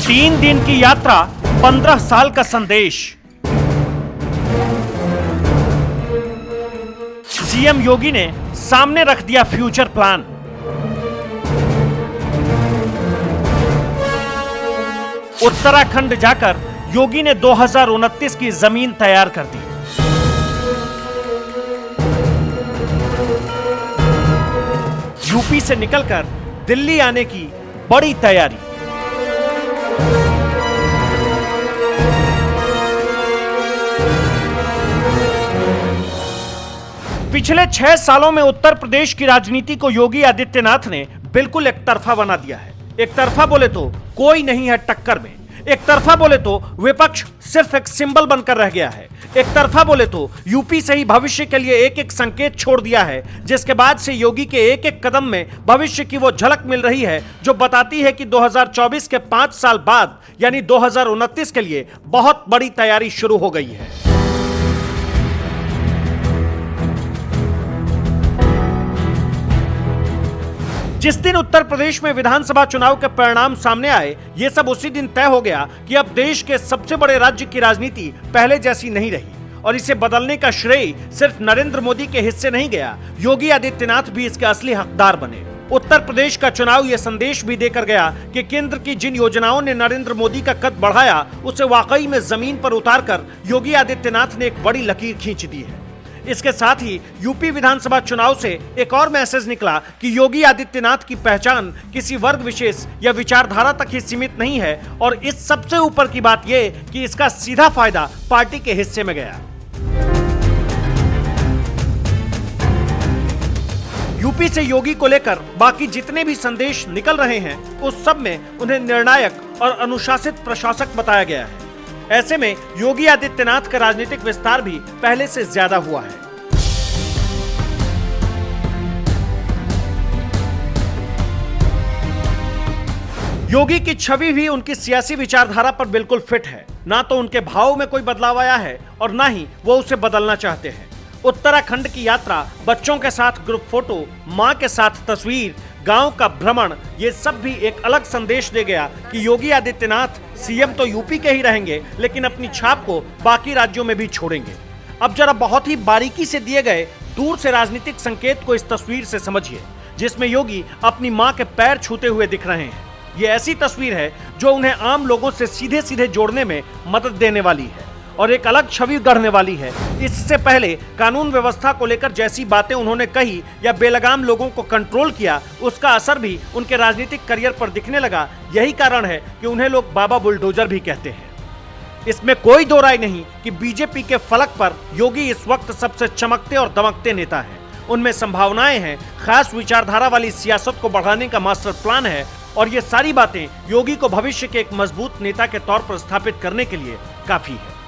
3 दिन की यात्रा, 15 साल का संदेश। सीएम योगी ने सामने रख दिया फ्यूचर प्लान। उत्तराखंड जाकर योगी ने 2029 की जमीन तैयार कर दी। यूपी से निकलकर दिल्ली आने की बड़ी तैयारी। पिछले 6 सालों में उत्तर प्रदेश की राजनीति को योगी आदित्यनाथ ने बिल्कुल एक तरफा बना दिया है। एक तरफा बोले तो कोई नहीं है टक्कर में। एक तरफा बोले तो विपक्ष सिर्फ एक सिंबल बनकर रह गया है। एक तरफा बोले तो यूपी से ही भविष्य के लिए एक एक संकेत छोड़ दिया है, जिसके बाद से योगी के एक एक कदम में भविष्य की वो झलक मिल रही है जो बताती है कि 2024 के 5 साल बाद यानी 2029 के लिए बहुत बड़ी तैयारी शुरू हो गई है। जिस दिन उत्तर प्रदेश में विधानसभा चुनाव के परिणाम सामने आए, ये सब उसी दिन तय हो गया कि अब देश के सबसे बड़े राज्य की राजनीति पहले जैसी नहीं रही और इसे बदलने का श्रेय सिर्फ नरेंद्र मोदी के हिस्से नहीं गया, योगी आदित्यनाथ भी इसके असली हकदार बने। उत्तर प्रदेश का चुनाव ये संदेश भी देकर गया कि केंद्र की जिन योजनाओं ने नरेंद्र मोदी का कद बढ़ाया, उसे वाकई में जमीन पर उतारकर योगी आदित्यनाथ ने एक बड़ी लकीर खींच दी है। इसके साथ ही यूपी विधानसभा चुनाव से एक और मैसेज निकला कि योगी आदित्यनाथ की पहचान किसी वर्ग विशेष या विचारधारा तक ही सीमित नहीं है और इस सबसे ऊपर की बात यह कि इसका सीधा फायदा पार्टी के हिस्से में गया। यूपी से योगी को लेकर बाकी जितने भी संदेश निकल रहे हैं, उस सब में उन्हें निर्णायक और अनुशासित प्रशासक बताया गया है। ऐसे में योगी आदित्यनाथ का राजनीतिक विस्तार भी पहले से ज्यादा हुआ है। योगी की छवि भी उनकी सियासी विचारधारा पर बिल्कुल फिट है। ना तो उनके भाव में कोई बदलाव आया है और ना ही वो उसे बदलना चाहते हैं। उत्तराखंड की यात्रा, बच्चों के साथ ग्रुप फोटो, मां के साथ तस्वीर, गांव का भ्रमण, ये सब भी एक अलग संदेश दे गया कि योगी आदित्यनाथ सीएम तो यूपी के ही रहेंगे, लेकिन अपनी छाप को बाकी राज्यों में भी छोड़ेंगे। अब जरा बहुत ही बारीकी से दिए गए दूर से राजनीतिक संकेत को इस तस्वीर से समझिए, जिसमें योगी अपनी मां के पैर छूते हुए दिख रहे हैं। ये ऐसी तस्वीर है जो उन्हें आम लोगों से सीधे सीधे जोड़ने में मदद देने वाली है और एक अलग छवि गढ़ने वाली है। इससे पहले कानून व्यवस्था को लेकर जैसी बातें उन्होंने कही या बेलगाम लोगों को कंट्रोल किया, उसका असर भी उनके राजनीतिक करियर पर दिखने लगा। यही कारण है कि उन्हें लोग बाबा बुलडोजर भी कहते हैं। इसमें कोई दो राय नहीं कि बीजेपी के फलक पर योगी इस वक्त सबसे चमकते और दमकते नेता हैं। उनमें संभावनाएं हैं, खास विचारधारा वाली सियासत को बढ़ाने का मास्टर प्लान है और ये सारी बातें योगी को भविष्य के एक मजबूत नेता के तौर पर स्थापित करने के लिए काफी है।